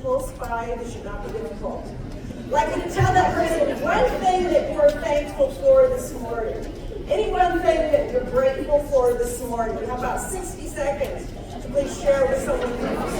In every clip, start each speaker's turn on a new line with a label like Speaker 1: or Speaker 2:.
Speaker 1: close by, this should not be difficult. I'd like you to tell that person one thing that you're thankful for this morning. Any one thing that you're grateful for this morning. We have about 60 seconds to please share with someone else.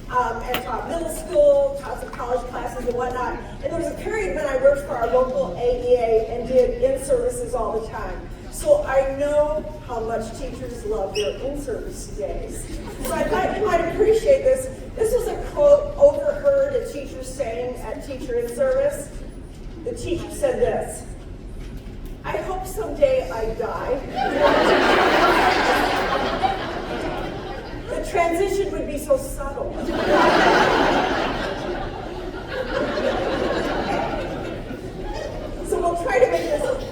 Speaker 1: And taught middle school, taught some college classes and whatnot. And there was a period when I worked for our local AEA and did in-services all the time. So I know how much teachers love their in-service days. So I thought you might appreciate this. This was a quote overheard a teacher saying at Teacher in Service. The teacher said this: "I hope someday I die. The transition would be so subtle." So we'll try to make this as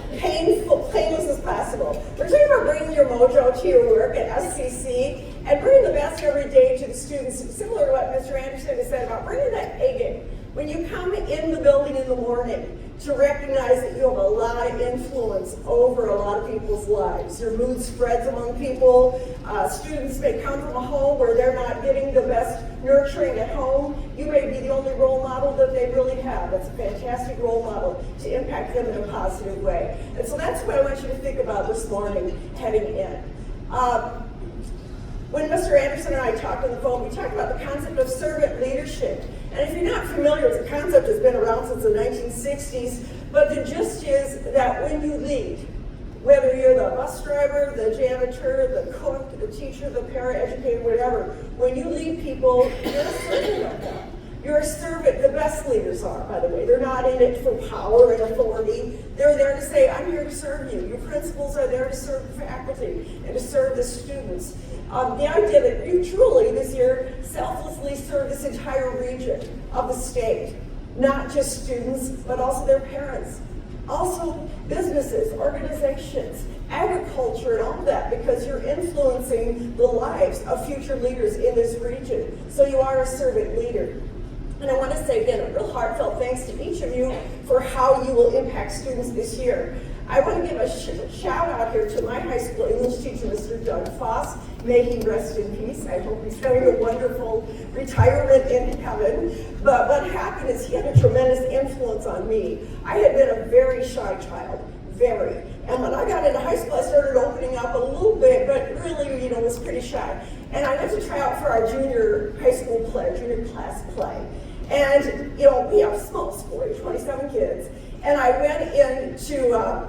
Speaker 1: painless as possible. We're talking about bringing your mojo to your work at SCC and bringing the best every day to the students, similar to what Mr. Anderson has said about bringing that A game. When you come in the building in the morning, to recognize that you have a lot of influence over a lot of people's lives. Your mood spreads among people. Students may come from a home where they're not getting the best nurturing at home. You may be the only role model that they really have. That's a fantastic role model to impact them in a positive way. And so that's what I want you to think about this morning heading in. When Mr. Anderson and I talked on the phone, we talked about the concept of servant leadership. And if you're not familiar, the concept has been around since the 1960s, but the gist is that when you lead, whether you're the bus driver, the janitor, the cook, the teacher, the paraeducator, whatever, when you lead people, you're a servant of them. You're a servant. The best leaders are, by the way. They're not in it for power and authority. They're there to say, I'm here to serve you. Your principals are there to serve the faculty and to serve the students. The idea that you truly, this year, selflessly serve this entire region of the state. Not just students, but also their parents. Also businesses, organizations, agriculture, and all of that, because you're influencing the lives of future leaders in this region. So you are a servant leader. And I want to say again, a real heartfelt thanks to each of you for how you will impact students this year. I want to give a shout out here to my high school English teacher, Mr. Doug Foss. May he rest in peace. I hope he's having a wonderful retirement in heaven. But what happened is he had a tremendous influence on me. I had been a very shy child, very. And when I got into high school, I started opening up a little bit, but really, was pretty shy. And I went to try out for our junior high school play, junior class play. And, we have a small school, 27 kids. And I went in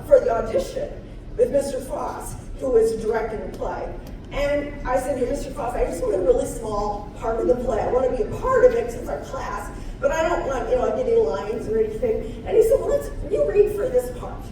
Speaker 1: for the audition with Mr. Foss, who was directing the play. And I said to Mr. Foss, I just want a really small part of the play. I want to be a part of it because it's our class, but I don't want, any lines or anything. And he said, well, you read for this part.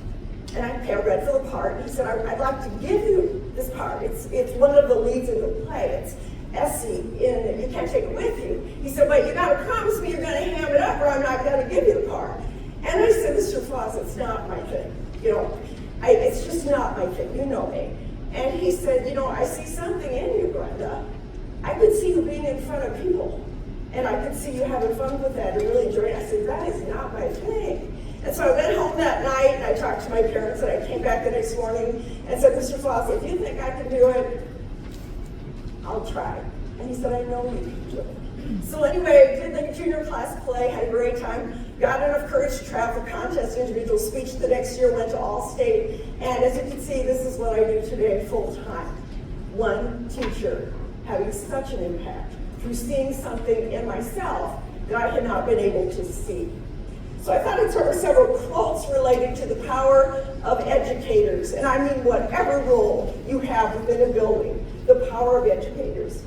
Speaker 1: And I read for the part. And he said, I'd like to give you this part. It's one of the leads in the play. It's Essie, and you can't take it with you. He said, but you got to promise me you're going to ham it up or I'm not going to give you the part. And I said, Mr. Foss, it's not my thing. It's just not my thing. You know me. And he said, I see something in you, Brenda. I could see you being in front of people. And I could see you having fun with that and really enjoying it. I said, that is not my thing. And so I went home that night and I talked to my parents and I came back the next morning and said, Mr. Foss, if you think I can do it, I'll try. And he said, I know you can do it. So anyway, I did the junior class play, had a great time, got enough courage to travel for contest individual speech the next year, went to All-State, and as you can see, this is what I do today full time. One teacher having such an impact through seeing something in myself that I had not been able to see. So I thought I'd start with several quotes related to the power of educators. And I mean whatever role you have within a building, the power of educators.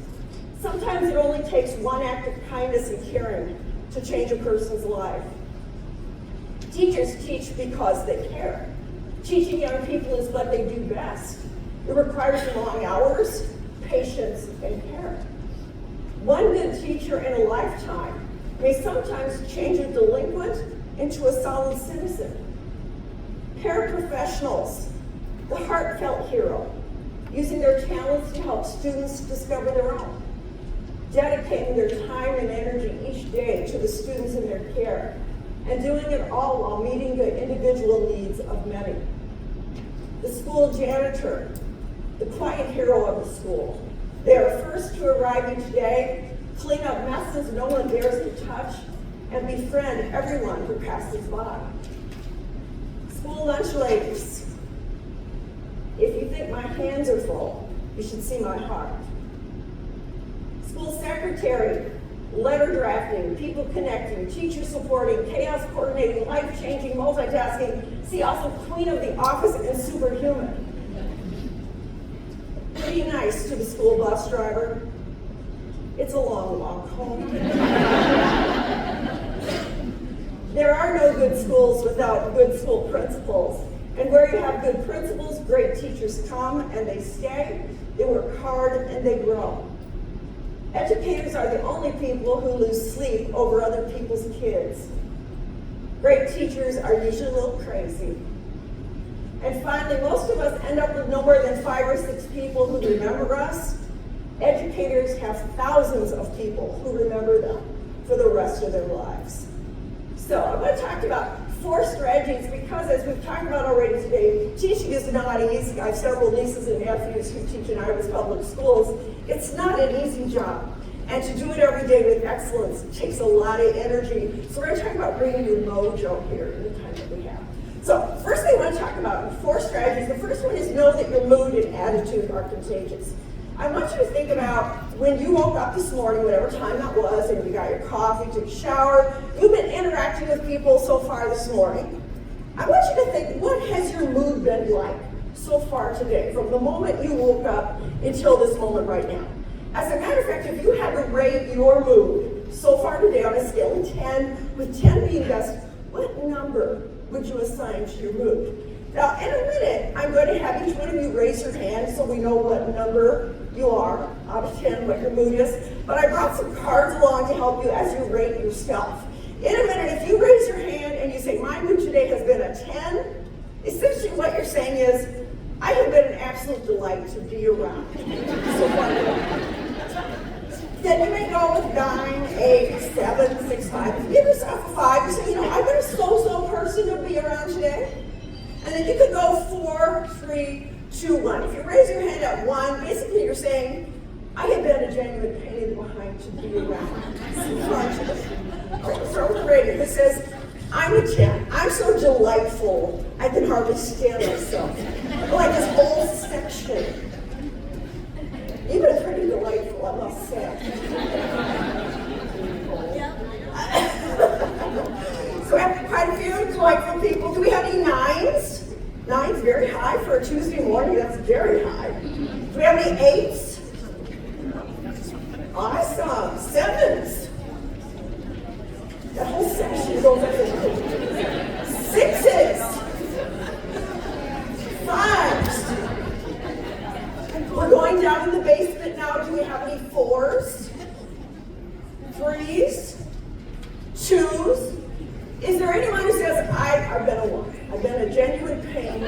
Speaker 1: Sometimes it only takes one act of kindness and caring to change a person's life. Teachers teach because they care. Teaching young people is what they do best. It requires long hours, patience, and care. One good teacher in a lifetime may sometimes change a delinquent into a solid citizen. Paraprofessionals, the heartfelt hero, using their talents to help students discover their own, dedicating their time and energy each day to the students in their care, and doing it all while meeting the individual needs of many. The school janitor, the quiet hero of the school. They are first to arrive each day, clean up messes no one dares to touch, and befriend everyone who passes by. School lunch ladies. If you think my hands are full, you should see my heart. School secretary, letter drafting, people connecting, teacher supporting, chaos coordinating, life-changing, multitasking. See also queen of the office and superhuman. Pretty nice to the school bus driver. It's a long walk home. There are no good schools without good school principals. And where you have good principals, great teachers come and they stay. They work hard and they grow. Educators are the only people who lose sleep over other people's kids. Great teachers are usually a little crazy. And finally, most of us end up with no more than 5 or 6 people who remember us. Educators have thousands of people who remember them for the rest of their lives. So I'm going to talk about 4 strategies because, as we've talked about already today, teaching is not easy. I have several nieces and nephews who teach in Iowa's public schools. It's not an easy job. And to do it every day with excellence takes a lot of energy. So we're going to talk about bringing your mojo here in the time that we have. So first thing I want to talk about, 4 strategies. The first one is know that your mood and attitude are contagious. I want you to think about when you woke up this morning, whatever time that was, and you got your coffee, took a shower, you've been interacting with people so far this morning. I want you to think, what has your mood been like so far today, from the moment you woke up until this moment right now? As a matter of fact, if you had to rate your mood so far today on a scale of 10, with 10 being best, what number would you assign to your mood? Now, in a minute, I'm going to have each one of you raise your hand so we know what number you are out of 10, what your mood is. But I brought some cards along to help you as you rate yourself. In a minute, if you raise your hand and you say, my mood today has been a 10, essentially what you're saying is, I have been an absolute delight to be around so far today. Then you may go with 9, 8, 7, 6, 5. If you give yourself a 5, you say, I've been a so-so person to be around today. And then you could go 4, 3, 2, 1. If you raise your hand at 1, basically you're saying, I have been a genuine pain in the behind to be around. Let's start with the rating. It says, I'm a 10. I'm so delightful, I can hardly stand myself. I like this whole section. You've been pretty delightful, I must say. So we have quite a few delightful people. Do we have any 9s? 9's very high for a Tuesday morning. That's very high. Do we have any 8s? Awesome. 7s. That whole section goes up to 6s. 5s. We're going down in the basement now. Do we have any 4s? 3s? 2s? Is there anyone who says, I've been a 1? I've been a genuine pain.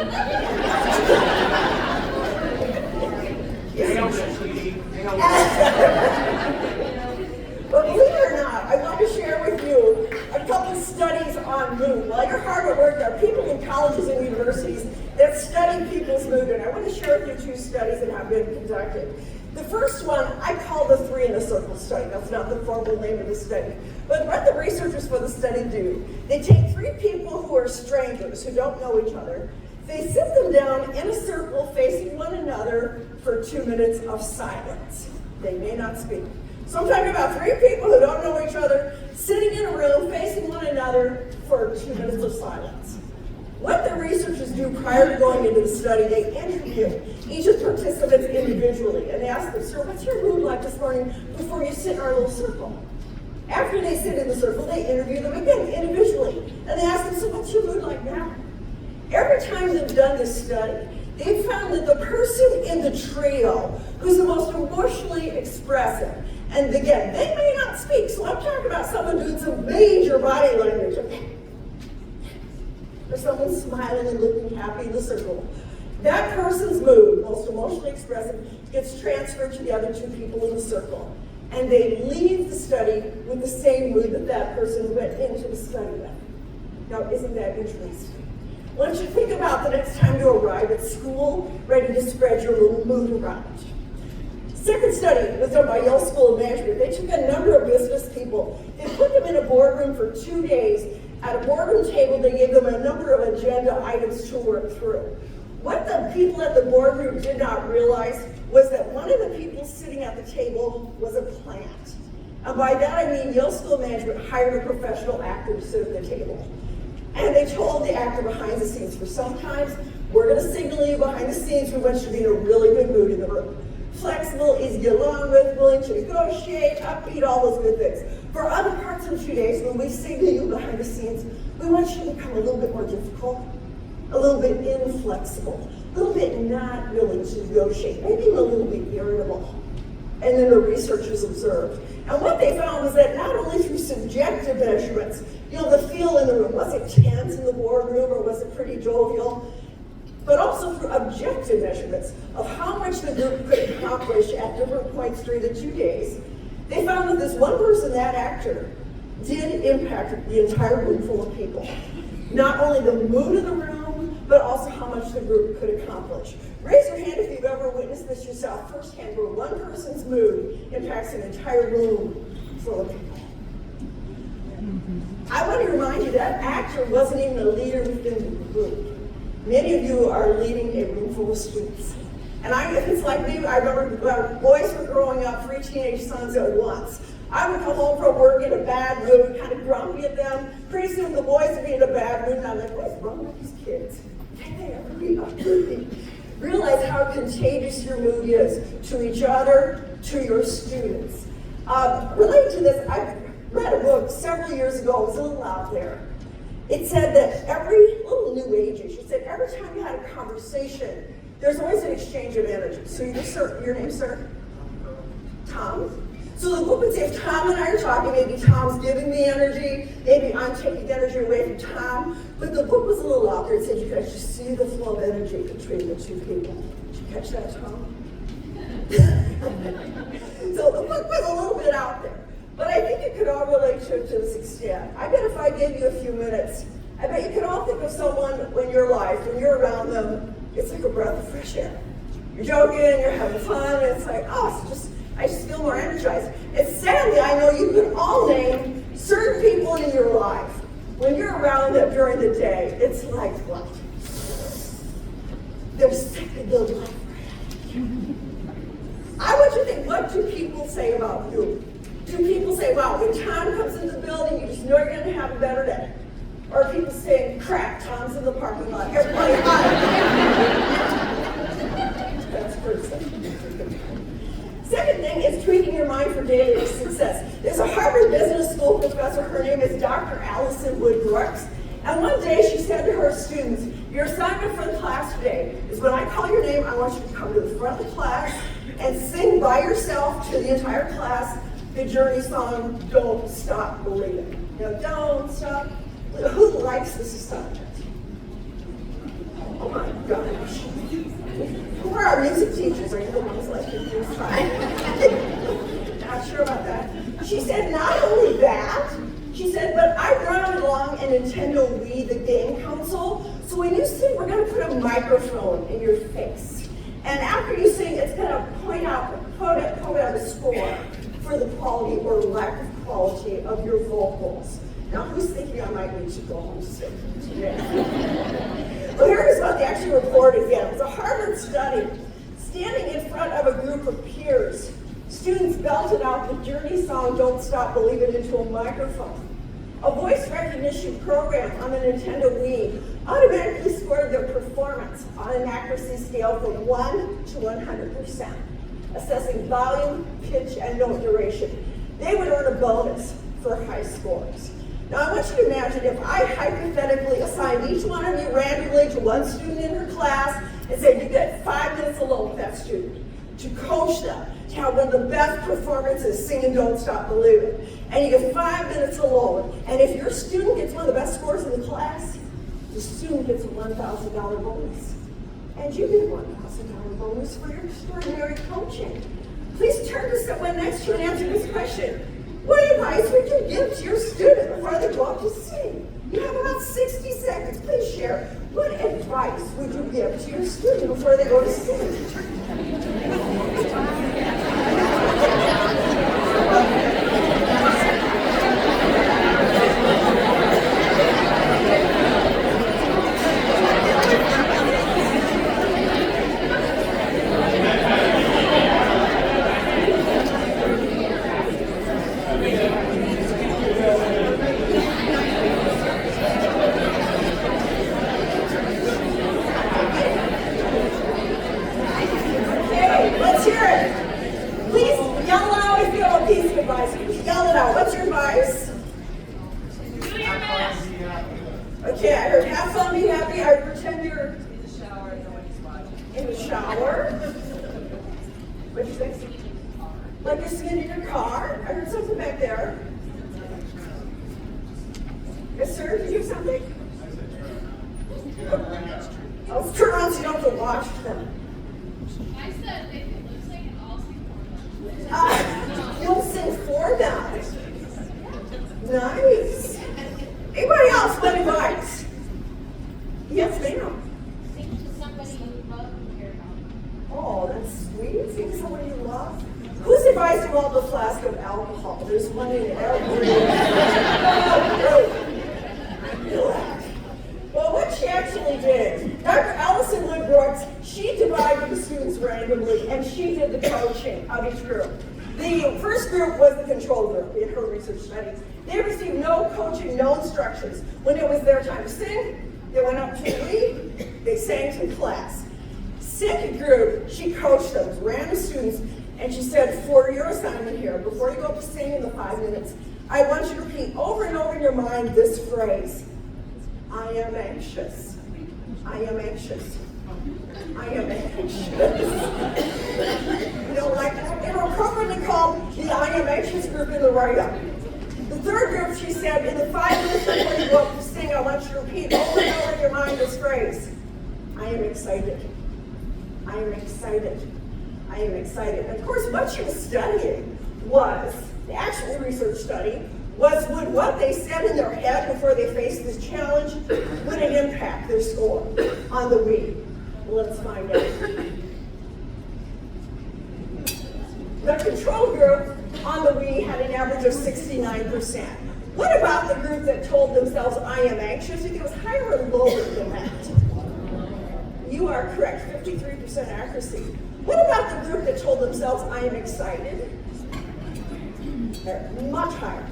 Speaker 1: But believe it or not, I want to share with you a couple studies on mood. While you're hard at work, there are people in colleges and universities that study people's mood, and I want to share with you 2 studies that have been conducted. The first one, I call the 3 in a circle study. That's not the formal name of the study. But what the researchers for the study do, they take 3 people who are strangers, who don't know each other. They sit them down in a circle facing one another for 2 minutes of silence. They may not speak. So I'm talking about 3 people who don't know each other, sitting another for 2 minutes of silence. What the researchers do prior to going into the study, they interview each of the participants individually, and they ask them, sir, what's your mood like this morning before you sit in our little circle? After they sit in the circle, they interview them again individually, and they ask them, so what's your mood like now? Every time they've done this study, they've found that the person in the trio who's the most emotionally expressive, and again, they may not speak, so I'm talking about someone doing some major body language, or someone smiling and looking happy in the circle. That person's mood, most emotionally expressive, gets transferred to the other 2 people in the circle. And they leave the study with the same mood that that person went into the study with. Now, isn't that interesting? Once you think about the next time you arrive at school, ready to spread your little mood around. Second study was done by Yale School of Management. They took a number of business people. They put them in a boardroom for 2 days. At a boardroom table, they gave them a number of agenda items to work through. What the people at the boardroom did not realize was that one of the people sitting at the table was a plant. And by that I mean Yale School of Management hired a professional actor to sit at the table. And they told the actor behind the scenes, for sometimes we're going to signal you behind the scenes, we want you to be in a really good mood in the room. Flexible, easy to get along with, willing to negotiate, upbeat, all those good things. For other parts of the 2 days, when we signal you behind the scenes, we want you to become a little bit more difficult, a little bit inflexible, a little bit not willing to negotiate, maybe even a little bit irritable. And then the researchers observed. And what they found was that not only through subjective measurements, the feel in the room, was it tense in the boardroom or was it pretty jovial? But also through objective measurements of how much the group could accomplish at different points during the 2 days, they found that this one person, that actor, did impact the entire room full of people. Not only the mood of the room, but also how much the group could accomplish. Raise your hand if you've ever witnessed this yourself firsthand, where one person's mood impacts an entire room full of people. I want to remind you that actor wasn't even a leader within the group. Many of you are leading a room full of students. And it's like me, I remember when boys were growing up, 3 teenage sons at once. I would come home from work in a bad mood, kind of grumpy at them. Pretty soon the boys would be in a bad mood, and I'm like, what's wrong with these kids? Can they ever be upbeat? Realize how contagious your mood is to each other, to your students. Related to this, I read a book several years ago, it was a little out there. It said that little new age-ish, it said every time you had a conversation, there's always an exchange of energy. So your name, sir? Tom? So the book would say if Tom and I are talking, maybe Tom's giving me energy, maybe I'm taking energy away from Tom. But the book was a little out there. It said you could actually see the flow of energy between the 2 people. Did you catch that, Tom? So the book was a little bit out there. But I think it could all relate to this extent. I bet if I gave you a few minutes, I bet you could all think of someone in your life, when you're around them, it's like a breath of fresh air. You're joking, you're having fun, and it's like, I just feel more energized. And sadly, I know you can all name certain people in your life. When you're around them during the day, it's like, what? They're sick of their life. I want you to think, what do people say about you? Do people say, wow, when Tom comes in the building, you just know you're going to have a better day? Or are people saying, crap, Tom's in the parking lot, everybody That's first thing. Second thing is tweaking your mind for daily success. There's a Harvard Business School professor, her name is Dr. Allison Wood Brooks, and one day she said to her students, your assignment for the class today is when I call your name, I want you to come to the front of the class and sing by yourself to the entire class the Journey song, Don't Stop Believing. Don't stop. Who likes this assignment? Oh my gosh. Who are our music teachers? Are you the ones like this? Not sure about that. She said, not only that, she said, but I brought along a Nintendo Wii, the game console, so when you sing, we're going to put a microphone in your face. And after you sing, it's going to point out a score for the quality or lack of quality of your vocals. Now, who's thinking I might need to go home sick today? Well, here's what they actually reported again. It was a Harvard study. Standing in front of a group of peers, students belted out the Journey song, Don't Stop Believing, into a microphone. A voice recognition program on the Nintendo Wii automatically scored their performance on an accuracy scale from 1 to 100%, assessing volume, pitch, and note duration. They would earn a bonus for high scores. Now I want you to imagine if I hypothetically assigned each one of you randomly to one student in her class and said you get 5 minutes alone with that student to coach them, to have one of the best performances, sing and don't stop believing. And you get 5 minutes alone, and if your student gets one of the best scores in the class, the student gets a $1,000 bonus. And you get a $1,000 bonus for your extraordinary coaching. Please turn to someone next to you and answer this question. What advice would you give to your student before they go out to sing? You have about 60 seconds. Please share. What advice would you give to your student before they go to sing? Okay, I heard have fun, be happy. I heard pretend you're in the shower and nobody's watching. In the shower? What did you say? Like you're singing in your car? I heard something back there. Yes, sir? Did you have something? Oh, turn around so you don't have to watch them.
Speaker 2: I said they could lip sync and I'll sing for them.
Speaker 1: You'll sing for them. Nice. Anybody else? What advice? Yes, ma'am.
Speaker 2: Sing to somebody you love and care about.
Speaker 1: Oh, that's sweet. Sing to someone you love. Who's advised to roll the flask of alcohol? There's one in every. Well, what she actually did, Dr. Allison Wood Brooks, she divided the students randomly and she did the coaching of each group. The first group was the control group in her research study. They received no coaching, no instructions. When it was their time to sing, they went up to the lead, they sang to class. Second group, she coached them, random students, and she said, for your assignment here, before you go up to sing in the 5 minutes, I want you to repeat over and over in your mind this phrase, I am anxious. I am anxious. I am anxious. You don't like that? They were appropriately called the I am anxious group in the write-up. The third group, she said, in the 5 minutes before you go up to sing, I want you to repeat over and over in your mind this phrase, I am excited. I am excited. I am excited. And of course, what she was studying was, the actual research study, was would what they said in their head before they faced this challenge, would it impact their score on the Wii? Let's find out. The control group on the Wii had an average of 69%. What about the group that told themselves, I am anxious? You think it was higher or lower than that? You are correct, 53% accuracy. What about the group that told themselves, I am excited? They're much higher.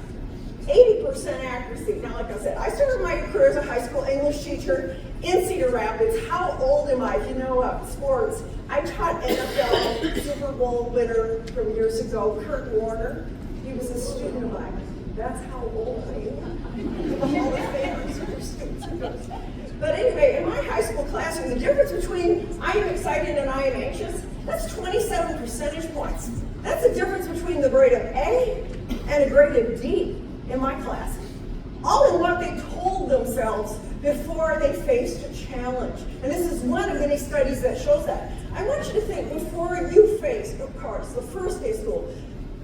Speaker 1: 80% accuracy. Now, like I said, I started my career as a high school English teacher in Cedar Rapids. How old am I? If you know sports, I taught NFL Super Bowl winner from years ago, Kurt Warner. He was a student of mine. That's how old I am. The Hall of Famers are students. But anyway, in my high school classroom, the difference between I am excited and I am anxious, that's 27 percentage points. That's the difference between the grade of A and a grade of D in my class. All in what they told themselves before they faced a challenge. And this is one of many studies that shows that. I want you to think, before you faced, of course, the first day of school,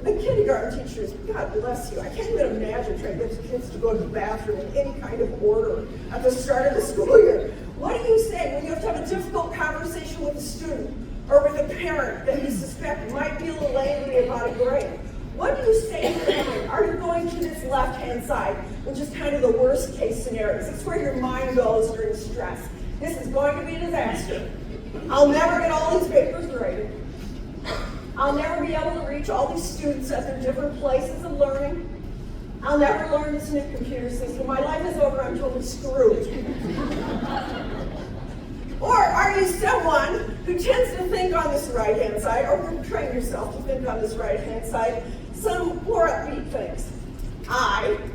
Speaker 1: the kindergarten teachers, God bless you, I can't even imagine trying to get the kids to go to the bathroom in any kind of order at the start of the school year. What do you say when you have to have a difficult conversation with a student or with a parent that you suspect might be a little angry about a grade? What do you say to them? Are you going to this left-hand side, which is kind of the worst case scenario? This is where your mind goes during stress. This is going to be a disaster. I'll never get all these papers graded. I'll never be able to reach all these students at their different places of learning. I'll never learn this new computer system. My life is over, I'm totally screwed. Or are you someone who tends to think on this right-hand side, or train yourself to think on this right-hand side, some more upbeat things?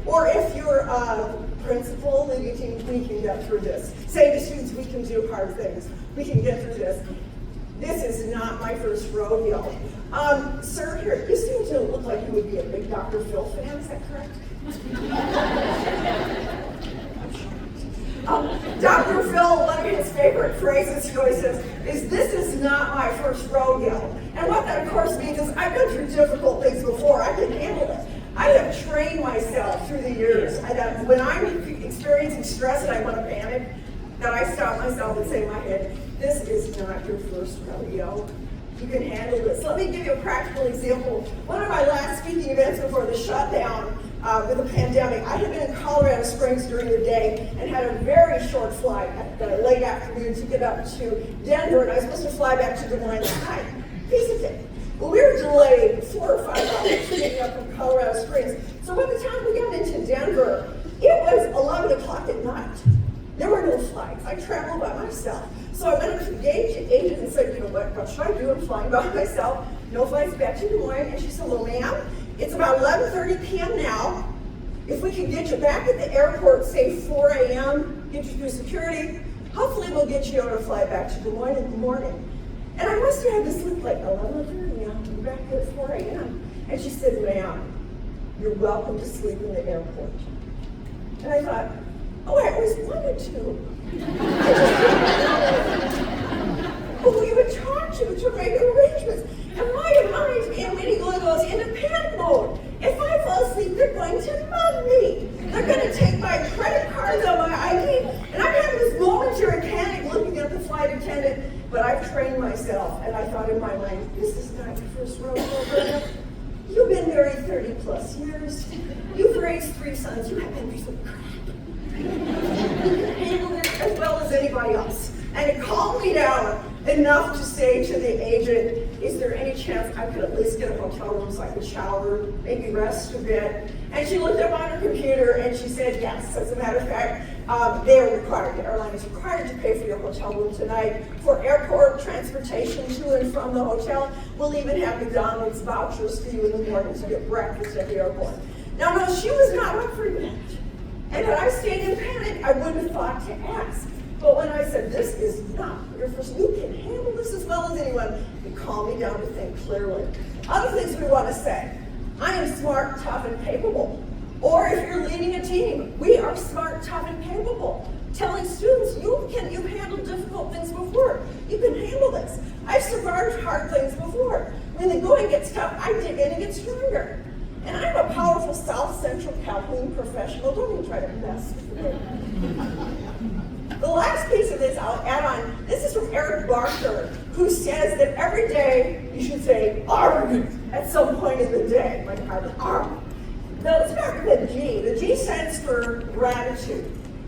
Speaker 1: Or if you're a principal, then we can get through this. Say to students, we can do hard things. We can get through this. This is not my first rodeo. Sir, here, you seem to look like you would be a big Dr. Phil fan, is that correct? Dr. Phil, one of his favorite phrases he always says is, "This is not my first rodeo." And what that of course means is I've been through difficult things before. I can handle it. I have trained myself through the years that when I'm experiencing stress and I want to panic, that I stop myself and say in my head, this is not your first rodeo. You can handle this. Let me give you a practical example. One of my last speaking events before the shutdown with the pandemic, I had been in Colorado Springs during the day and had a very short flight at the late afternoon to get up to Denver, and I was supposed to fly back to Des Moines that night. Piece of cake. Well, we were delayed 4 or 5 hours getting up from Colorado Springs. So by the time we got into Denver, it was 11 o'clock at night. There were no flights. I traveled by myself. So I went up to the agent and said, you know what should I do? I'm flying by myself. No flights back to Des Moines. And she said, well, ma'am, it's about 11:30 p.m. now. If we can get you back at the airport, say 4 a.m., get you through security, hopefully we'll get you on a flight back to Des Moines in the morning. And I must have had this look like 11:30, I'm back at 4 a.m. And she said, ma'am, you're welcome to sleep in the airport. And I thought, oh, I always wanted to. But we would talk to make arrangements. And my mind immediately goes into panic mode. If I fall asleep, they're going to mug me. They're going to take my credit cards on my ID. And I'm having this momentary panic looking at the flight attendant. But I've trained myself, and I thought in my mind, this is not your first rodeo, Brenda. You've been married 30 plus years. You've raised 3 sons. You have been through some crap. You can handle it as well as anybody else. And it calmed me down enough to say to the agent, is there any chance I could at least get a hotel room so I could shower, maybe rest a bit? And she looked up on her computer and she said, yes. As a matter of fact, the airline is required to pay for your hotel room tonight. For airport transportation to and from the hotel, we'll even have McDonald's vouchers for you in the morning to get breakfast at the airport. Now, no, she was not up for that. And had I stayed in panic, I wouldn't have thought to ask. But when I said, this is not your first, you can handle this as well as anyone, it calmed me down to think clearly. Other things we want to say, I am smart, tough, and capable. Or if you're leading a team, we are smart, tough, and capable. Telling students, you've handled difficult things before. You can handle this. I've survived hard things before. When the going gets tough, I dig in and get stronger. And I'm a powerful South Central Calhoun professional. Don't even try to mess with me. The last piece of this I'll add on, this is from Eric Barker, who says that every day you should say, ARG, at some point in the day. Like, ARG. Now let's start with the G. The G stands for gratitude.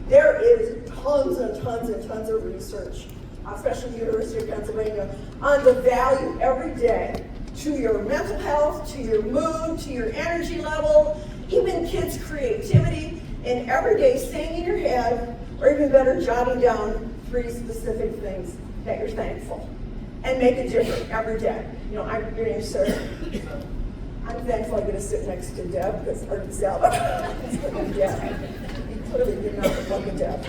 Speaker 1: There is tons and tons and tons of research, especially the University of Pennsylvania, on the value every day to your mental health, to your mood, to your energy level, even kids' creativity, and every day staying in your head, or even better, jotting down 3 specific things that you're thankful, and make a difference every day. You know, your name's Sarah. I'm thankful I get to sit next to Deb, or Zeb. Deb. You clearly did not look like a Deb.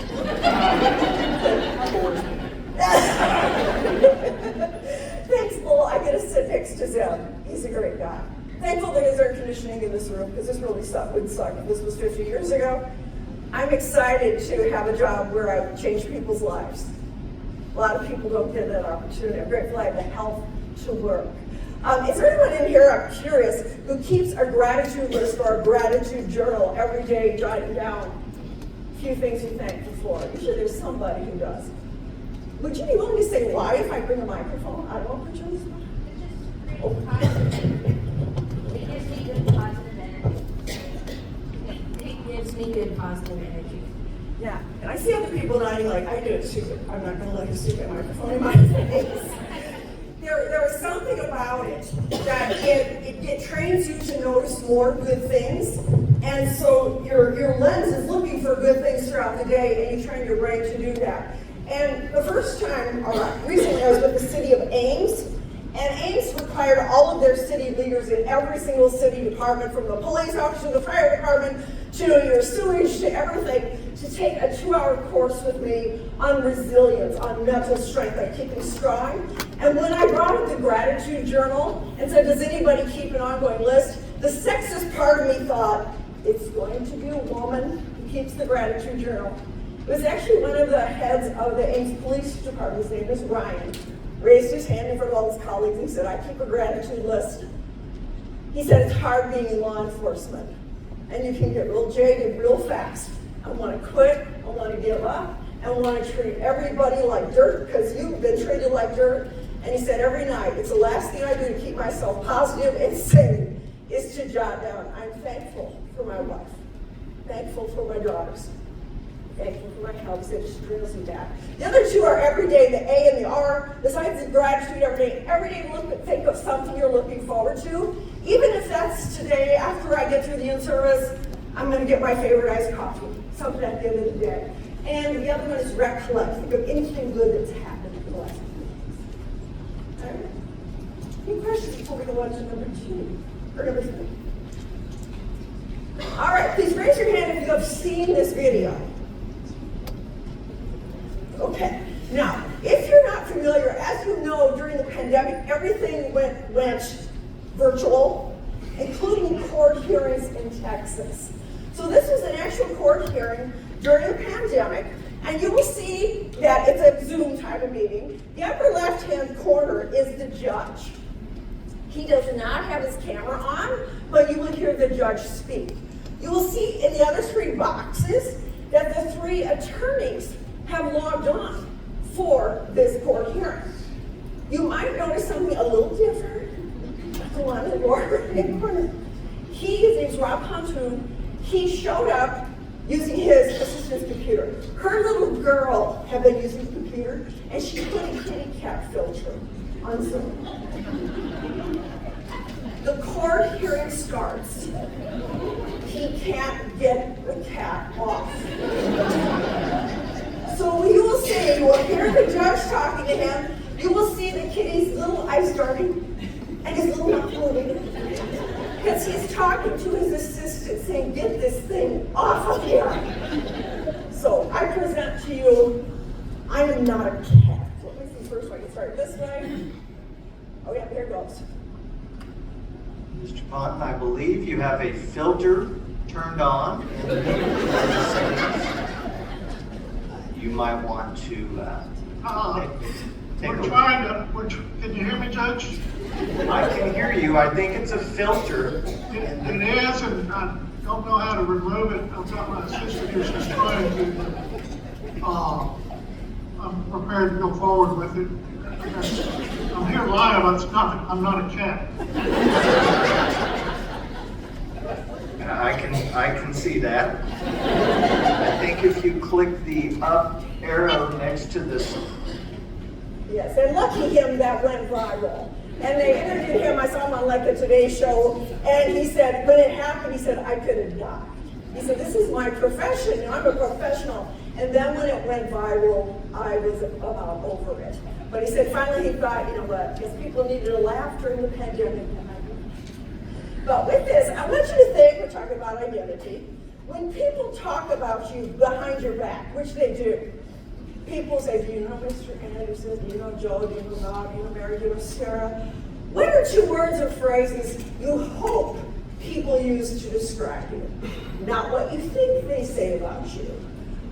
Speaker 1: Thankful I get to sit next to Zeb. He's a great guy. Thankful that there's air conditioning in this room, because this really would suck if this was 50 years ago. I'm excited to have a job where I change people's lives. A lot of people don't get that opportunity. I'm grateful I have the health to work. Is there anyone in here, I'm curious, who keeps a gratitude list or a gratitude journal every day, jotting down a few things you're thankful for? Usually there's somebody who does. Would you be willing to say why if I bring a microphone? I don't put you on the spot.
Speaker 3: It gives me good positive energy. It gives me good positive energy.
Speaker 1: Yeah, and I see other people nodding like, I do it too. I'm not going to let you stick a microphone in my face. There is something about it that it trains you to notice more good things And so your lens is looking for good things throughout the day, and you train your brain to do that. And the first time, recently I was with the city of Ames, and Ames required all of their city leaders in every single city department, from the police officer to the fire department to your sewage to everything, to take a 2-hour course with me on resilience, on mental strength, like keeping strong. And when I brought up the gratitude journal and said, does anybody keep an ongoing list? The sexist part of me thought, it's going to be a woman who keeps the gratitude journal. It was actually one of the heads of the Ames Police Department, his name is Ryan, raised his hand in front of all his colleagues and said, I keep a gratitude list. He said, it's hard being in law enforcement, and you can get real jaded real fast. I want to quit, I want to give up, I want to treat everybody like dirt because you've been treated like dirt. And he said, every night, it's the last thing I do to keep myself positive and sane is to jot down, I'm thankful for my wife, thankful for my daughters, thankful for my health, so she brings me back. The other two are every day, the A and the R. Besides the gratitude every day think of something you're looking forward to. Even if that's today, after I get through the in-service, I'm going to get my favorite iced coffee, something at the end of the day. And the other one is recollect. Think of anything good that's happened in the last few days. All right. Any questions before we go on to number 2 or number 3? All right, please raise your hand if you have seen this video. Okay, now, if you're not familiar, as you know, during the pandemic, everything went virtual, including court hearings in Texas. So this was an actual court hearing during the pandemic, and you will see that it's a Zoom type of meeting. The upper left-hand corner is the judge. He does not have his camera on, but you will hear the judge speak. You will see in the other 3 boxes that the 3 attorneys have logged on for this court hearing. You might notice something a little different. The one in the lower right corner. His name's Rob Huntoon. He showed up using his assistant's computer. Her little girl had been using the computer, and she put a kitty cat filter on Zoom. The court hearing starts. He can't get the cat off. So you will see, you will hear the judge talking to him, you will see the kitty's little eyes darting and his little mouth moving. Because he's talking to his assistant saying, get this thing off of here. So I present to you, I am not a cat. So let me see first if I can start this way. Oh yeah, here it goes.
Speaker 4: Mr. Ponton, I believe you have a filter turned on. You might want to take
Speaker 5: We're
Speaker 4: a
Speaker 5: trying to, can you hear me, Judge?
Speaker 4: I can hear you. I think it's a filter.
Speaker 5: It is, and I don't know how to remove it. I've got my assistant here, she's trying to. I'm prepared to go forward with it. I'm here live, I'm not a cat.
Speaker 4: I can see that. I think if you click the up arrow next to this.
Speaker 1: Yes, and lucky him that went viral. And they interviewed him, I saw him on like the Today Show, and he said, when it happened, he said, I could have died. He said, this is my profession, I'm a professional. And then when it went viral, I was about over it. But he said, finally he thought, you know what, because people needed to laugh during the pandemic. But with this, I want you to think, we're talking about identity. When people talk about you behind your back, which they do, people say, do you know Mr. Anderson? Do you know Joe? Do you know Bob? Do you know Mary? Do you know Sarah? One or 2 words or phrases you hope people use to describe you. Not what you think they say about you,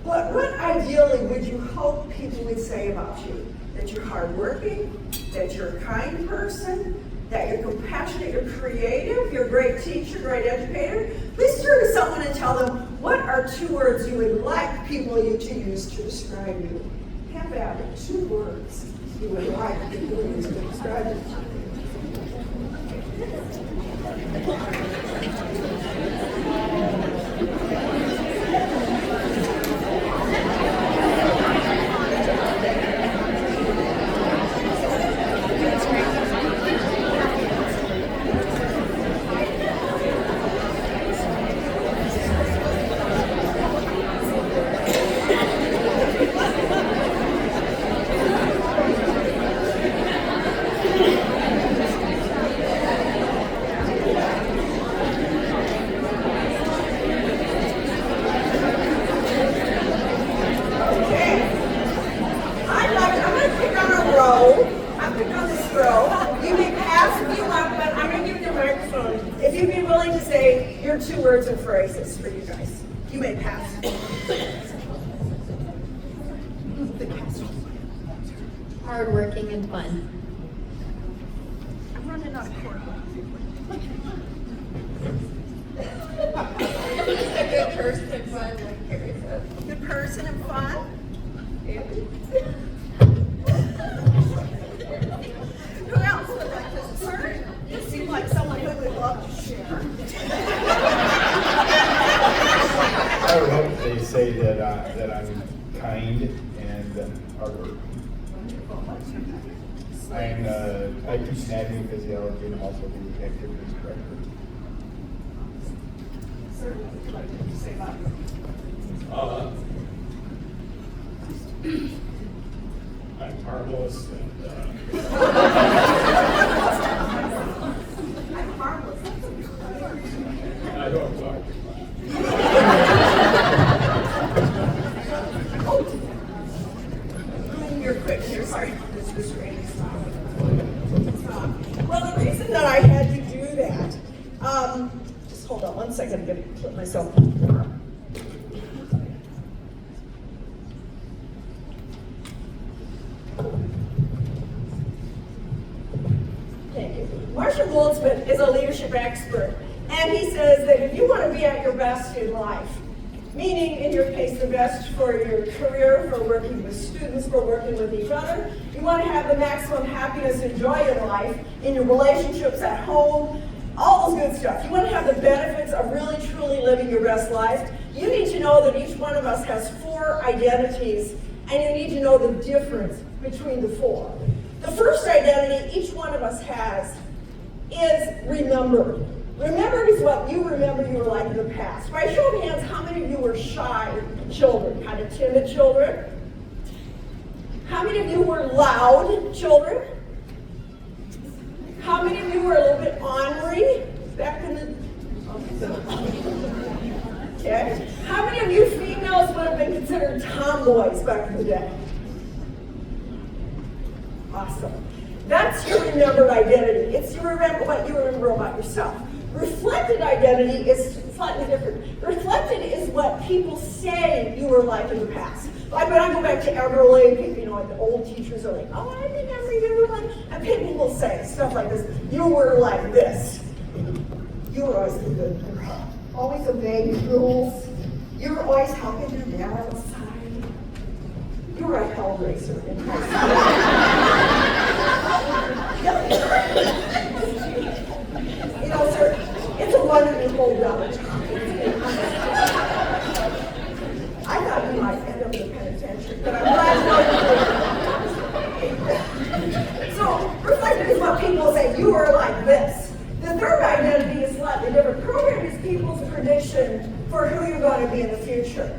Speaker 1: but what ideally would you hope people would say about you? That you're hardworking, that you're a kind person, that you're compassionate, you're creative, you're a great teacher, great educator. Please turn to someone and tell them, what are 2 words you would like people to use to describe you? Have at it, 2 words you would like people to use to describe you.
Speaker 6: Hardworking and fun.
Speaker 1: I'm running out of corn.
Speaker 2: Good person and fun, like Carrie said.
Speaker 1: Good person and fun. Who else would like to start? You seem like someone who would love to share.
Speaker 7: I would hope they say that I'm kind and hardworking. I teach anatomy and physiology, and I'm also the activities director.
Speaker 1: Sir, what would you like to say about it?
Speaker 7: I'm harmless and
Speaker 1: I'm harmless.
Speaker 7: I don't talk too much.
Speaker 1: You're quick here, sorry. This is great. Well, the reason that I had to do that, just hold on one second, I'm going to put myself on the camera. Thank you. Marshall Goldsmith is a leadership expert, and he says that if you want to be at your best in life, meaning in your case the best for your career, for working with students, for working with each other, you want to have the maximum happiness and joy in life, in your relationships at home, all those good stuff. You want to have the benefits of really truly living your best life. You need to know that each one of us has 4 identities, and you need to know the difference between the 4. The first identity each one of us has is remembered. Remembered is what you remember you were like in the past. By show of hands, how many of you were shy children, kind of timid children? How many of you were loud children? How many of you were a little bit ornery back in the... Okay. How many of you females would have been considered tomboys back in the day? Awesome. That's your remembered identity. It's your what you remember about yourself. Reflected identity is slightly different. Reflected is what people say you were like in the past. Like when I go back to Everly, people, like the old teachers are like, oh, I remember you were like, and people will say stuff like this, you were like this. You were always the good girl, always obeying rules. You were always helping your dad outside. You were a hell racer in high school. Sir, it's a wonder you hold up. I thought you might end up in the penitentiary, but I'm glad you did. So, reflective is what people say, you are like this. The third identity is slightly different. Program is people's prediction for who you're going to be in the future.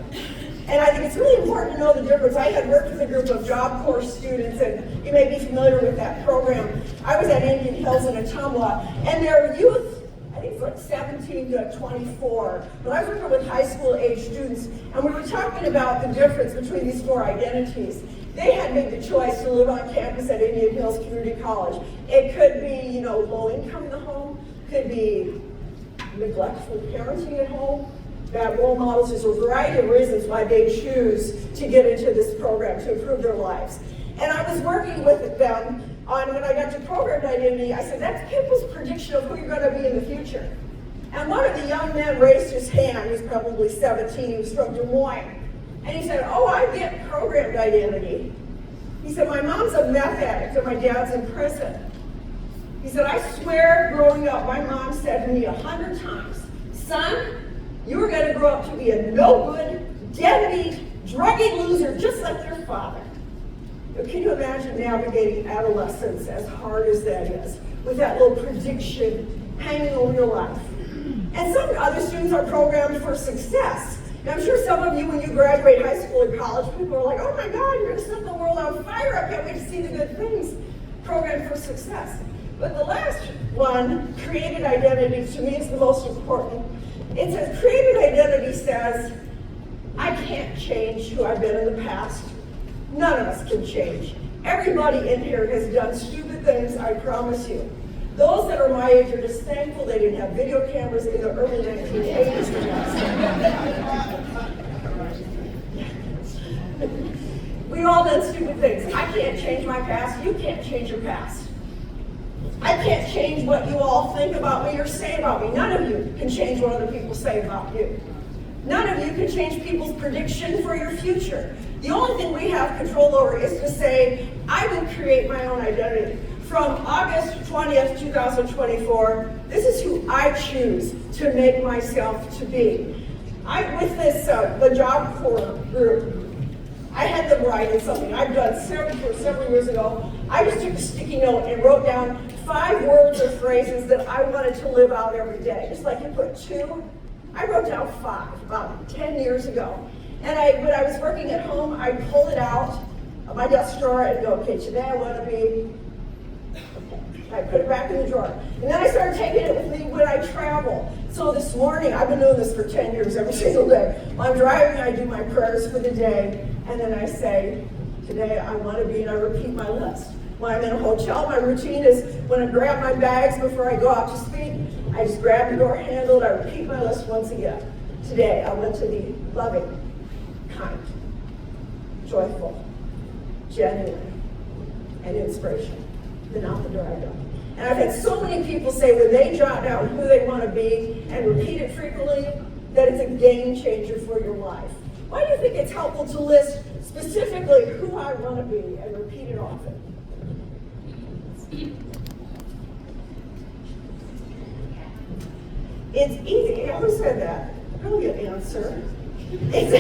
Speaker 1: And I think it's really important to know the difference. I had worked with a group of Job Corps students, and you may be familiar with that program. I was at Indian Hills in Ottumwa, and their youth, I think it's like 17 to 24, but I was working with high school age students, and we were talking about the difference between these 4 identities. They had made the choice to live on campus at Indian Hills Community College. It could be, low income in the home, could be neglectful parenting at home, bad role models. There's a variety of reasons why they choose to get into this program to improve their lives. And I was working with them on, when I got to program identity, I said, that's people's prediction of who you're going to be in the future. And one of the young men raised his hand. He was probably 17. He was from Des Moines. And he said, oh, I get programmed identity. He said, my mom's a meth addict and my dad's in prison. He said, I swear growing up, my mom said to me 100 times, son, you're going to grow up to be a no-good, deadbeat, druggy loser just like your father. Can you imagine navigating adolescence as hard as that is, with that little prediction hanging over your life? And some other students are programmed for success. Now, I'm sure some of you, when you graduate high school or college, people are like, oh my God, you're going to set the world on fire. I can't wait to see the good things. Programmed for success. But the last one, created identity, to me is the most important. It says, created identity says, I can't change who I've been in the past. None of us can change. Everybody in here has done stupid things, I promise you. Those that are my age are just thankful they didn't have video cameras in the early 1980s. all done stupid things. I can't change my past. You can't change your past. I can't change what you all think about me or say about me. None of you can change what other people say about you. None of you can change people's prediction for your future. The only thing we have control over is to say, I will create my own identity. From August 20th, 2024, this is who I choose to make myself to be. With this, the Job Corps group, I had them write in something I've done several years ago. I just took a sticky note and wrote down 5 words or phrases that I wanted to live out every day. Just like you put 2, I wrote down 5 about 10 years ago. And when I was working at home, I'd pull it out of my desk drawer and go, okay, today I want to be, I put it back in the drawer. And then I started taking it with me when I travel. So this morning, I've been doing this for 10 years every single day. While I'm driving, I do my prayers for the day, and then I say, today I want to be, and I repeat my list. When I'm in a hotel, my routine is when I grab my bags before I go out to speak, I just grab the door handle, and I repeat my list once again. Today, I want to be loving, kind, joyful, genuine, and inspirational. Then out the door I go. And I've had so many people say when they jot down who they want to be and repeat it frequently, that it's a game changer for your life. Why do you think it's helpful to list specifically who I want to be and repeat it often? It's easy. I always said that. Brilliant answer. It's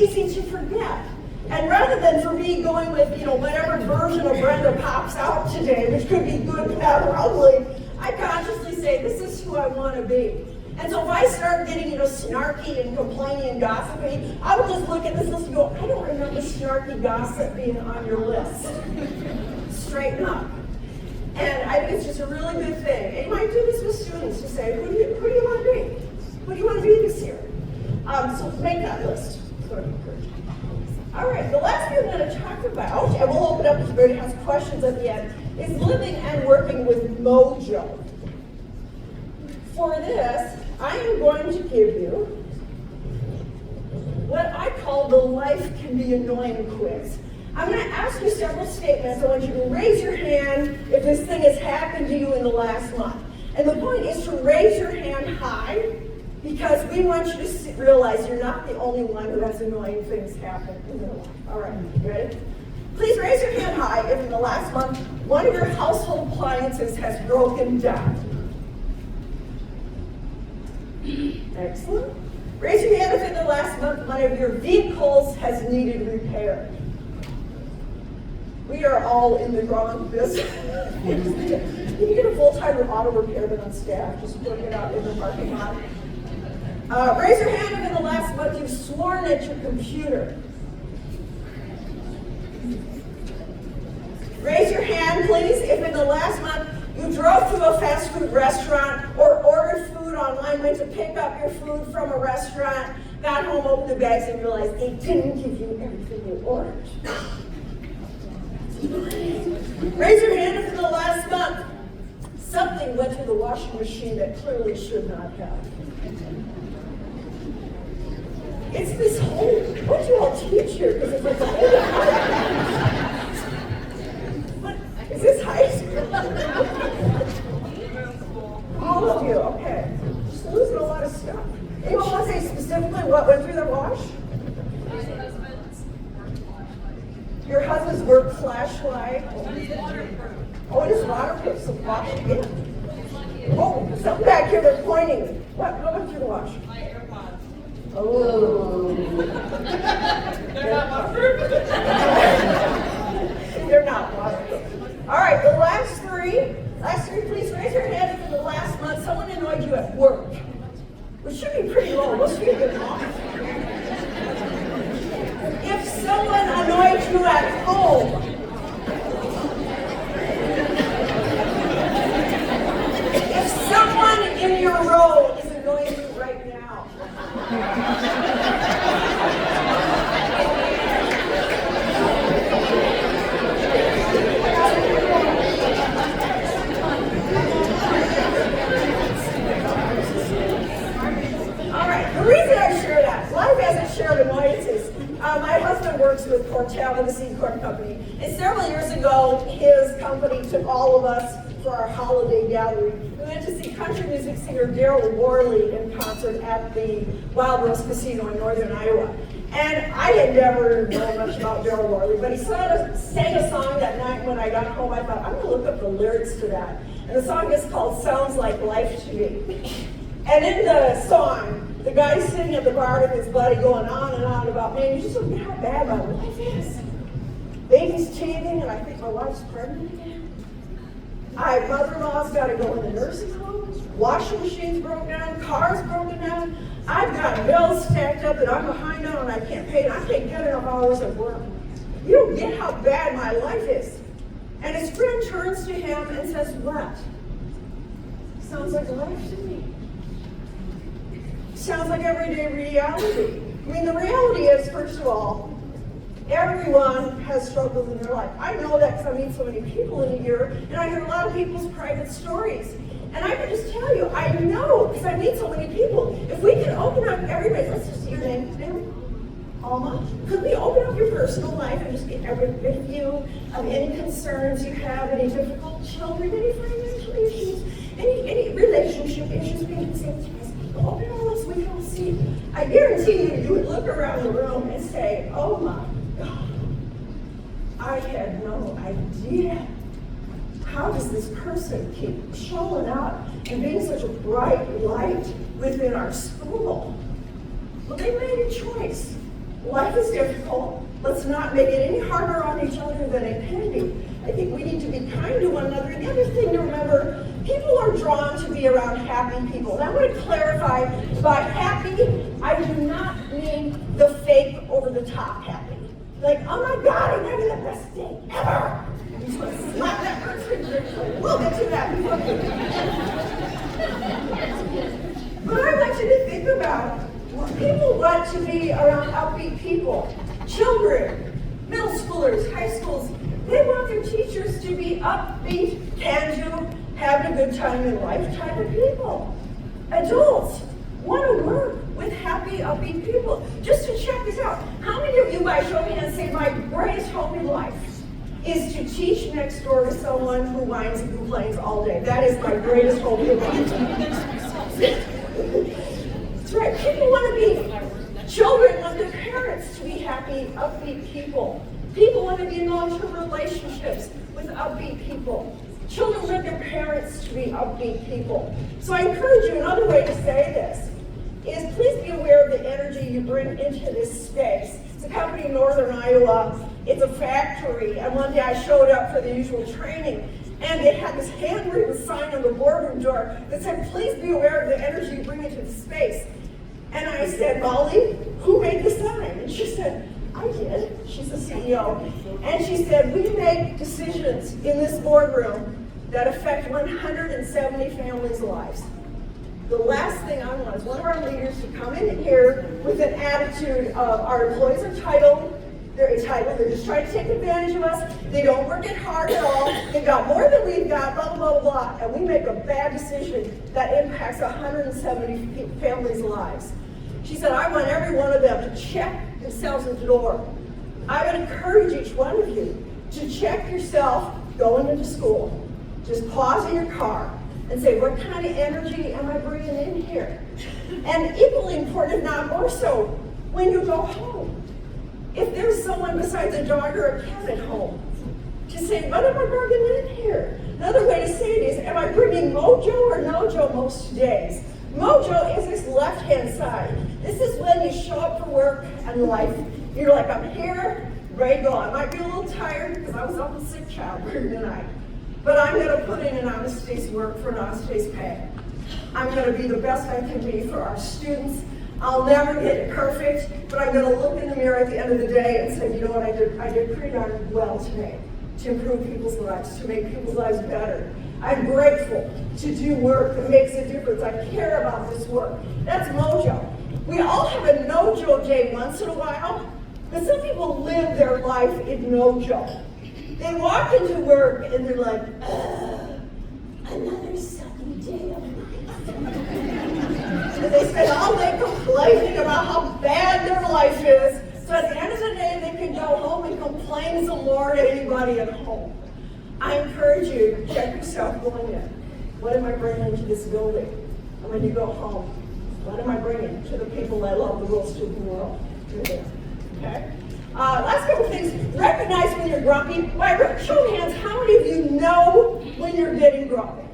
Speaker 1: easy to forget. And rather than for me going with, whatever version of Brenda pops out today, which could be good, bad, or ugly, I consciously say, this is who I want to be. And so if I start getting, snarky and complaining and gossipy, I will just look at this list and go, I don't remember snarky gossip being on your list. Straighten up. And I think it's just a really good thing. And you might do this with students to say, who do you want to be? What do you want to be this year? So make that list. Sort of encouraging. All right, the last thing I'm going to talk about, and we'll open up if anybody has questions at the end, is living and working with mojo. For this, I am going to give you what I call the life can be annoying quiz. I'm going to ask you several statements. I want you to raise your hand if this thing has happened to you in the last month. And the point is to raise your hand high, because we want you to realize you're not the only one who has annoying things happen in their life. All right, you ready? Please raise your hand high if in the last month one of your household appliances has broken down. Excellent. Raise your hand if in the last month one of your vehicles has needed repair. We are all in the wrong business. You get a full-time auto repairman on staff, just work it out in the parking lot. Raise your hand if in the last month you've sworn at your computer. Raise your hand, please, if in the last month you drove to a fast food restaurant or ordered food online, went to pick up your food from a restaurant, got home, opened the bags, and realized they didn't give you everything you ordered. Raise your hand if in the last month something went through the washing machine that clearly should not have. It's this whole, what do you all teach here? Because it's like a whole what, is this high school? All of you, okay. Just losing a lot of stuff. Anyone want to say specifically what went through the wash? Your husband's work flashlight. Oh, it is waterproof, so wash it in. Oh, something back here, they're pointing. What went through the wash?
Speaker 2: My AirPods.
Speaker 1: Oh.
Speaker 2: They're not waterproof.
Speaker 1: They're not waterproof. All right, the last three, please raise your hand if in the last month someone annoyed you at work, which should be pretty low. Most of you get off. If someone annoyed you at home, if someone in your row is annoying you right now, all right, the reason I share that, life hasn't shared annoyances. My husband works with Cortel, the seed corn company, and several years ago, his company took all of us for our holiday gathering. We went to see country music singer Daryl Worley in concert at the Wild Rose Casino in northern Iowa. And I had never known much about Daryl Worley, but he sang a song that night when I got home. I thought, I'm gonna look up the lyrics to that. And the song is called Sounds Like Life to Me. And in the song, the guy's sitting at the bar with his buddy going on and on about, man, you just look at how bad my life is. Baby's teething, and I think my wife's pregnant again. My mother-in-law's got to go in the nursing home. Washing machine's broken down. Car's broken down. I've got bills stacked up that I'm behind on and I can't pay. And I can't get enough hours of work. You don't get how bad my life is. And his friend turns to him and says, what? Sounds like life to me. Sounds like everyday reality. I mean, the reality is, first of all, everyone has struggles in their life. I know that because I meet so many people in a year, and I hear a lot of people's private stories. And I can just tell you, I know because I meet so many people. If we can open up everybody, let's just see your name, Alma. Could we open up your personal life and just get every bit of you, of any concerns you have, any difficult children, any financial issues, any relationship issues, we can say, open all this, we can all see. I guarantee you, you would look around the room and say, oh my God, I had no idea. How does this person keep showing up and being such a bright light within our school? Well, they made a choice. Life is difficult. Let's not make it any harder on each other than it can be. I think we need to be kind to one another. And the other thing to remember, people are drawn to be around happy people. And I want to clarify, by happy, I do not mean the fake, over-the-top happy. Like, oh my God, I'm having the best day ever. You just want to slap that person. We'll get to that. But I want you to think about what people want to be around upbeat people. Children, middle schoolers, high schools, they want their teachers to be upbeat, can-do, having a good time in life type of people. Adults want to work with happy, upbeat people. Just to check this out, how many of you by show of hands say my greatest hope in life is to teach next door to someone who whines and complains all day? That is my greatest hope in life. That's right, people want to be, children want their parents to be happy, upbeat people. People want to be in long-term relationships with upbeat people. Children want their parents to be upbeat people. So I encourage you, another way to say this is please be aware of the energy you bring into this space. It's a company in northern Iowa. It's a factory. And one day I showed up for the usual training, and they had this handwritten sign on the boardroom door that said, please be aware of the energy you bring into the space. And I said, Molly, who made the sign? And she said, I did. She's the CEO. And she said, we make decisions in this boardroom that affect 170 families' lives. The last thing I want is one of our leaders to come in here with an attitude of our employees are entitled, they're just trying to take advantage of us, they don't work it hard at all, they got more than we've got, blah, blah, blah, blah, and we make a bad decision that impacts 170 families' lives. She said, I want every one of them to check themselves at the door. I would encourage each one of you to check yourself going into school. Just pause in your car and say, what kind of energy am I bringing in here? And equally important, if not more so, when you go home, if there's someone besides a dog or a cat at home, to say, what am I bringing in here? Another way to say it is, am I bringing mojo or nojo most days? Mojo is this left-hand side. This is when you show up for work and life. You're like, I'm here, ready to go. I might be a little tired because I was up with sick child tonight. But I'm going to put in an honest day's work for an honest day's pay. I'm going to be the best I can be for our students. I'll never get it perfect, but I'm going to look in the mirror at the end of the day and say, you know what, I did pretty darn well today to improve people's lives, to make people's lives better. I'm grateful to do work that makes a difference. I care about this work. That's mojo. We all have a nojo day once in a while, but some people live their life in nojo. They walk into work and they're like, another sucky day of life. And they spend all day complaining about how bad their life is. So at the end of bringing to this building? And when you go home, what am I bringing to the people I love the most in the world? You're there. Okay? Last couple things. Recognize when you're grumpy. By show of hands, how many of you know when you're getting grumpy?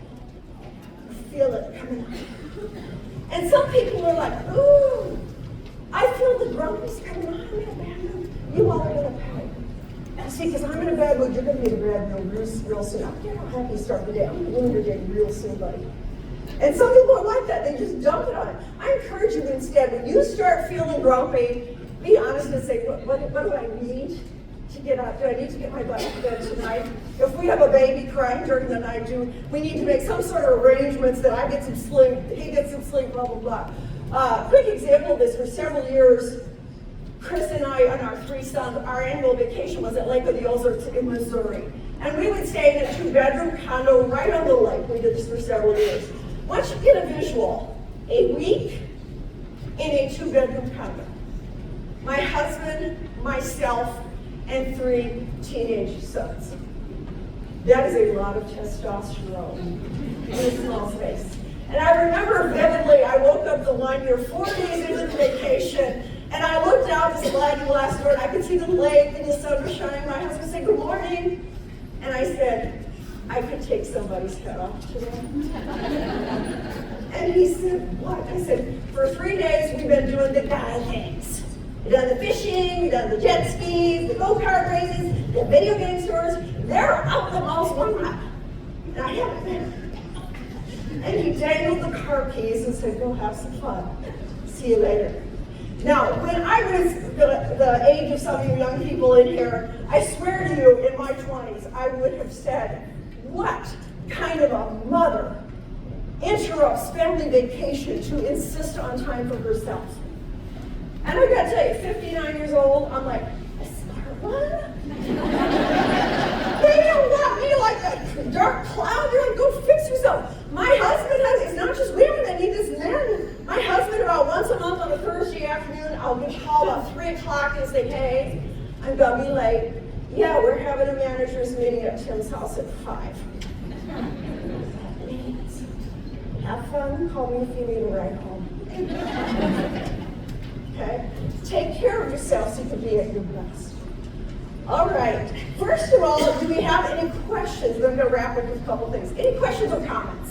Speaker 1: You feel it coming up. And some people are like, ooh, I feel the grumpy's coming on. I'm in a bad mood. You all are in a bad mood. See, because I'm in a bad mood, you're going to be in a bad mood real soon. I don't care how happy you start the day. I'm going to ruin your day real soon, buddy. And some people are like that. They just dump it on it. I encourage you instead, when you start feeling grumpy, be honest and say, what do I need to get out? Do I need to get my butt to bed tonight? If we have a baby crying during the night, we need to make some sort of arrangements that I get some sleep, he gets some sleep, blah, blah, blah. Quick example of this, for several years, Chris and I and our 3 sons, our annual vacation was at Lake of the Ozarks in Missouri. And we would stay in a 2-bedroom condo right on the lake. We did this for several years. Once you get a visual, a week in a 2-bedroom condo. My husband, myself, and 3 teenage sons. That is a lot of testosterone in a small space. And I remember vividly, I woke up the one year, 4 days into the vacation, and I looked out the sliding glass door, and I could see the lake and the sun was shining. My husband said, good morning. And I said, I could take somebody's head off today. And he said, what? I said, for 3 days, we've been doing the guy things. We've done the fishing, we've done the jet skis, the go-kart races, the video game stores. They're out the malls 1 mile. And I haven't been. And he dangled the car keys and said, go have some fun. See you later. Now, when I was the age of some of you young people in here, I swear to you, in my 20s, I would have said, what kind of a mother interrupts family vacation to insist on time for herself? And I gotta tell you, 59 years old, I'm like, a smart one? They don't want me like a dark cloud. They're like, go fix yourself. My husband it's not just women that need this, men. My husband, about once a month on a Thursday afternoon, I'll get called about 3 o'clock and say, hey, I'm gonna be late. Yeah, we're having a manager's meeting at Tim's house at 5. Have fun, call me if you need a ride home. Okay? Take care of yourself so you can be at your best. All right. First of all, do we have any questions? We're going to wrap up with a couple things. Any questions or comments?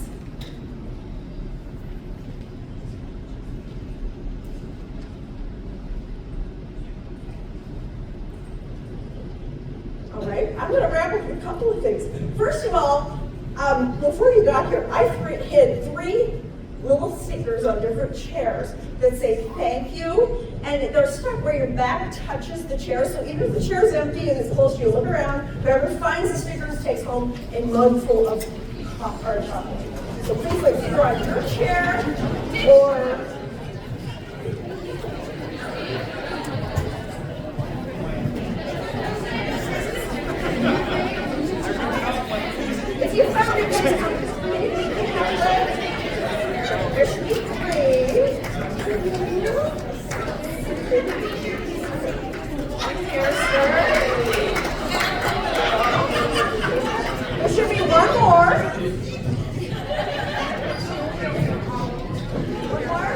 Speaker 1: All right. I'm going to wrap up with a couple of things. First of all, before you got here, I hid 3 little stickers on different chairs that say thank you, and they're stuck where your back touches the chair, so even if the chair is empty and it's close to you, look around, whoever finds the stickers takes home a mug full of chocolate. So please put either on your chair or if you found it, there should be 3. Here, sir. There should be 1 more. 1 more.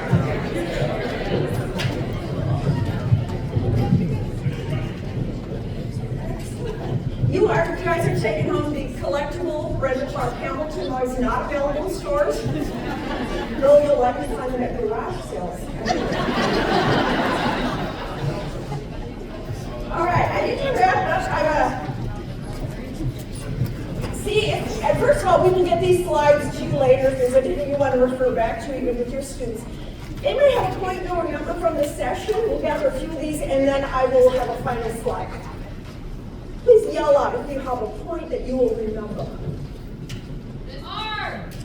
Speaker 1: You guys are taking home the collectible Brenda Hamilton toys not available in stores. Though you'll likely find them at garage sales. All right, I need to wrap up. And first of all, we will get these slides to you later if there's anything you want to refer back to, even with your students. Anybody have a point you'll remember from this session? We'll gather a few of these, and then I will have a final slide. Please yell out if you have a point that you will remember.
Speaker 2: Art!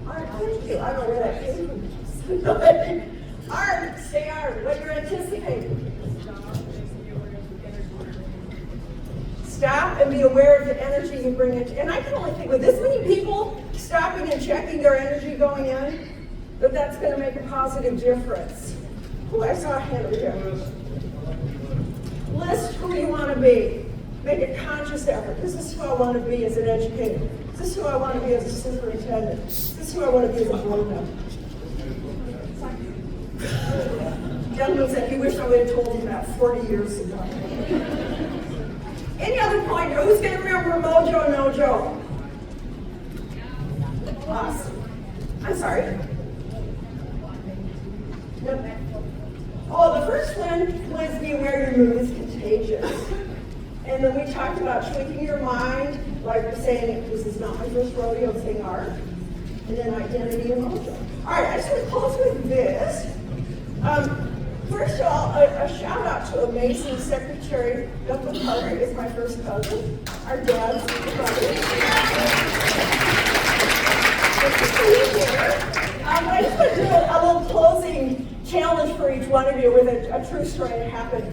Speaker 1: Art, thank you. I don't know where that came from. Art, say art, what you're anticipating. Stop and be aware of the energy you bring in. And I can only think with this many people stopping and checking their energy going in, that that's going to make a positive difference. Oh, I saw a hand over here. List who you want to be. Make a conscious effort. This is who I want to be as an educator. Is this who I want to be as a superintendent? Is this who I want to be as a board member? Gentleman said he wished I would have told him that 40 years ago. Any other pointer? Who's going to remember Mojo Nojo? Awesome. I'm sorry. Nope. Oh, the first one was beware your mood is contagious. And then we talked about tweaking your mind, like saying, this is not my first rodeo, saying art. And then identity and mojo. All right, I just want to close with this. First of all, a shout out to amazing Secretary Duncan Carter is my first cousin, our dad's brother. I just want to do a little closing challenge for each one of you with a true story that happened.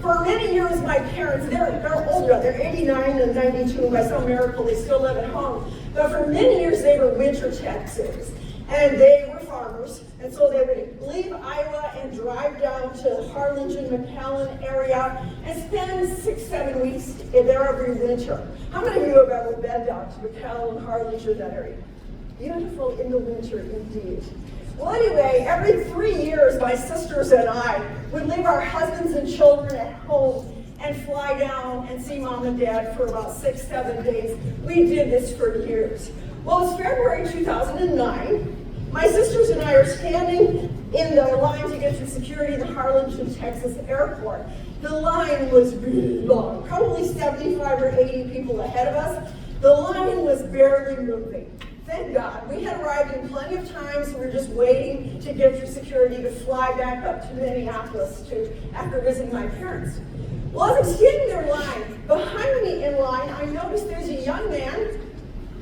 Speaker 1: For many years, my parents, they're older, they're 89 and 92, by some miracle they still live at home. But for many years, they were winter Texans, and they were farmers, and so they would leave Iowa and drive down to Harlingen, McAllen area, and spend 6-7 weeks there every winter. How many of you have ever been down to McAllen, Harlingen, that area? Beautiful in the winter, indeed. Well, anyway, every 3 years, my sisters and I would leave our husbands and children at home and fly down and see mom and dad for about 6-7 days. We did this for years. Well, it was February 2009. My sisters and I are standing in the line to get through security in the Harlingen, Texas airport. The line was really long, probably 75 or 80 people ahead of us. The line was barely moving. Thank God. We had arrived in plenty of time, so we were just waiting to get through security to fly back up to Minneapolis after visiting my parents. Well, as I'm standing there in line, behind me in line, I noticed there's a young man,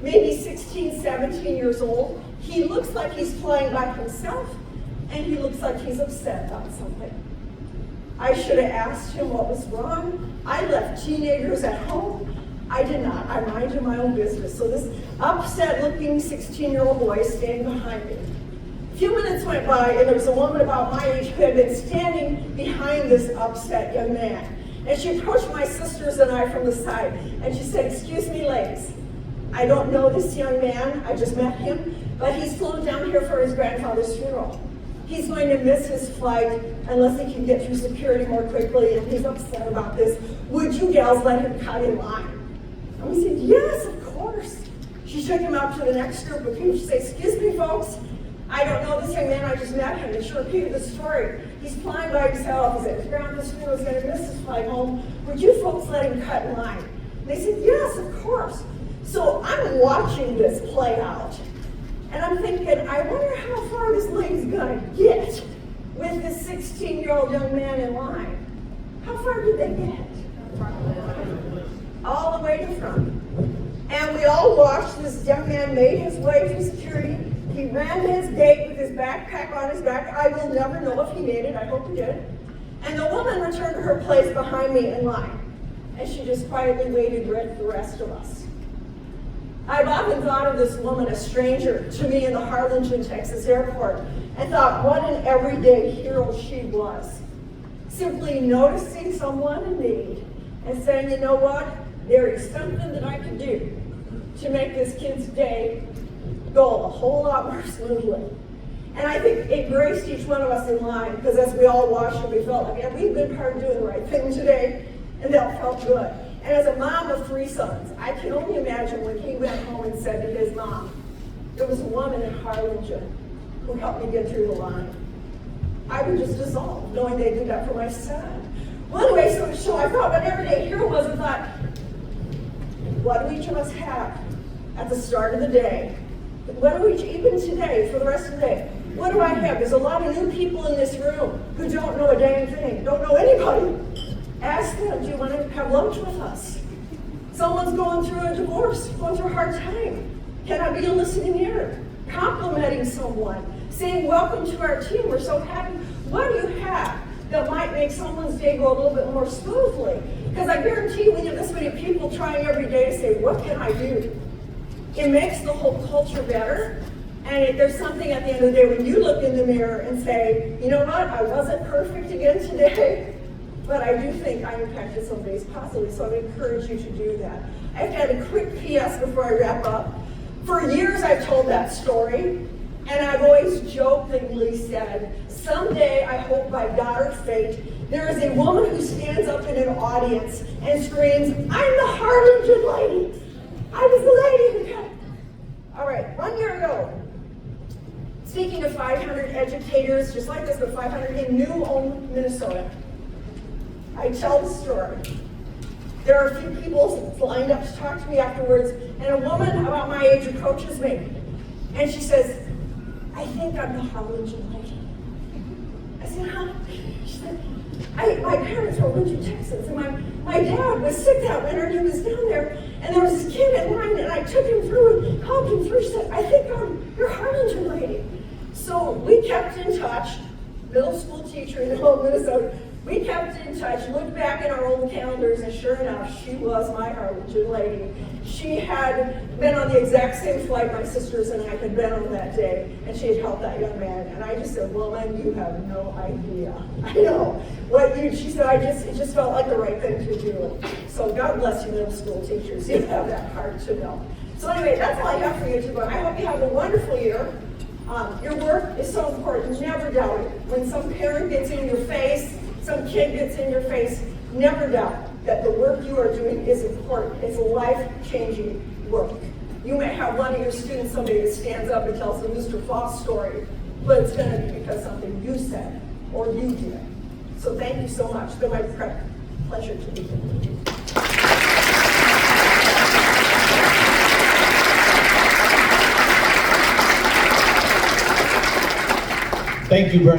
Speaker 1: maybe 16, 17 years old. He looks like he's flying by himself, and he looks like he's upset about something. I should have asked him what was wrong. I left teenagers at home. I did not. I minded my own business. So this upset-looking 16-year-old boy is standing behind me. A few minutes went by, and there was a woman about my age who had been standing behind this upset young man. And she approached my sisters and I from the side, and she said, "Excuse me, ladies. I don't know this young man. I just met him, but he's flown down here for his grandfather's funeral. He's going to miss his flight unless he can get through security more quickly, and he's upset about this. Would you gals let him cut in line?" And we said, "Yes, of course." She took him out to the next group of people. She said, "Excuse me, folks. I don't know this young man. I just met him." And she repeated the story. He's flying by himself. He said, his grandpa's funeral is going to miss his flight home. Would you folks let him cut in line? And they said, "Yes, of course." So I'm watching this play out. And I'm thinking, I wonder how far this lady's going to get with this 16-year-old young man in line. How far did they get? All the way to front. And we all watched this young man made his way through security. He ran to his gate with his backpack on his back. I will never know if he made it. I hope he did. And the woman returned to her place behind me in line. And she just quietly waited with the rest of us. I've often thought of this woman, a stranger to me in the Harlingen, Texas airport, and thought what an everyday hero she was. Simply noticing someone in need and saying, "You know what? There is something that I can do to make this kid's day go a whole lot more smoothly." And I think it graced each one of us in line, because as we all watched it, we felt like, yeah, we've been hard doing the right thing today, and that felt good. And as a mom of 3 sons, I can only imagine when he went home and said to his mom, "There was a woman in Harlingen who helped me get through the line." I would just dissolve, knowing they did that for my son. Well, anyway, so I thought what everyday hero was, and thought, what do each of us have at the start of the day? What do each, even today, for the rest of the day, what do I have? There's a lot of new people in this room who don't know a dang thing, don't know anybody. Ask them, do you want to have lunch with us? Someone's going through a divorce, going through a hard time. Can I be a listening ear? Complimenting someone, saying, "Welcome to our team, we're so happy." What do you have that might make someone's day go a little bit more smoothly? Because I guarantee you, when you have this many people trying every day to say, "What can I do?" It makes the whole culture better. And there's something at the end of the day when you look in the mirror and say, "You know what, I wasn't perfect again today, but I do think I impacted somebody's positively, so I encourage you to do that. I have to add a quick PS before I wrap up. For years I've told that story, and I've always jokingly said, someday I hope by God or fate, there is a woman who stands up in an audience and screams, I'm the Harlingen lady. I was the lady who got. All right, 1 year ago, speaking to 500 educators, just like this, but 500 in New Ulm, Minnesota, I tell the story. There are a few people lined up to talk to me afterwards, and a woman about my age approaches me, and she says, I think I'm the Harlingen lady. I said, huh? She said, my parents were Winter, Texas, and my dad was sick that winter, and he was down there, and there was this kid in line, and I took him through and helped him through. She said, I think I'm your Harlingen lady. So we kept in touch, middle school teacher in Ulm, Minnesota. We kept in touch, looked back in our old calendars, and sure enough, she was my Harlingen lady. She had been on the exact same flight my sisters and I had been on that day, and she had helped that young man. And I just said, woman, you have no idea. I know. She said, it just felt like the right thing to do. So God bless you, middle school teachers. You have that heart to know. So anyway, that's all I have for you today. I hope you have a wonderful year. Your work is so important. Never doubt it. When some parent gets in your face, some kid gets in your face, never doubt that the work you are doing is important. It's a life-changing work. You may have one of your students, somebody that stands up and tells the Mr. Foss story, but it's going to be because something you said or you did. So thank you so much. It's been my pleasure to be here.
Speaker 7: Thank you, Brenda.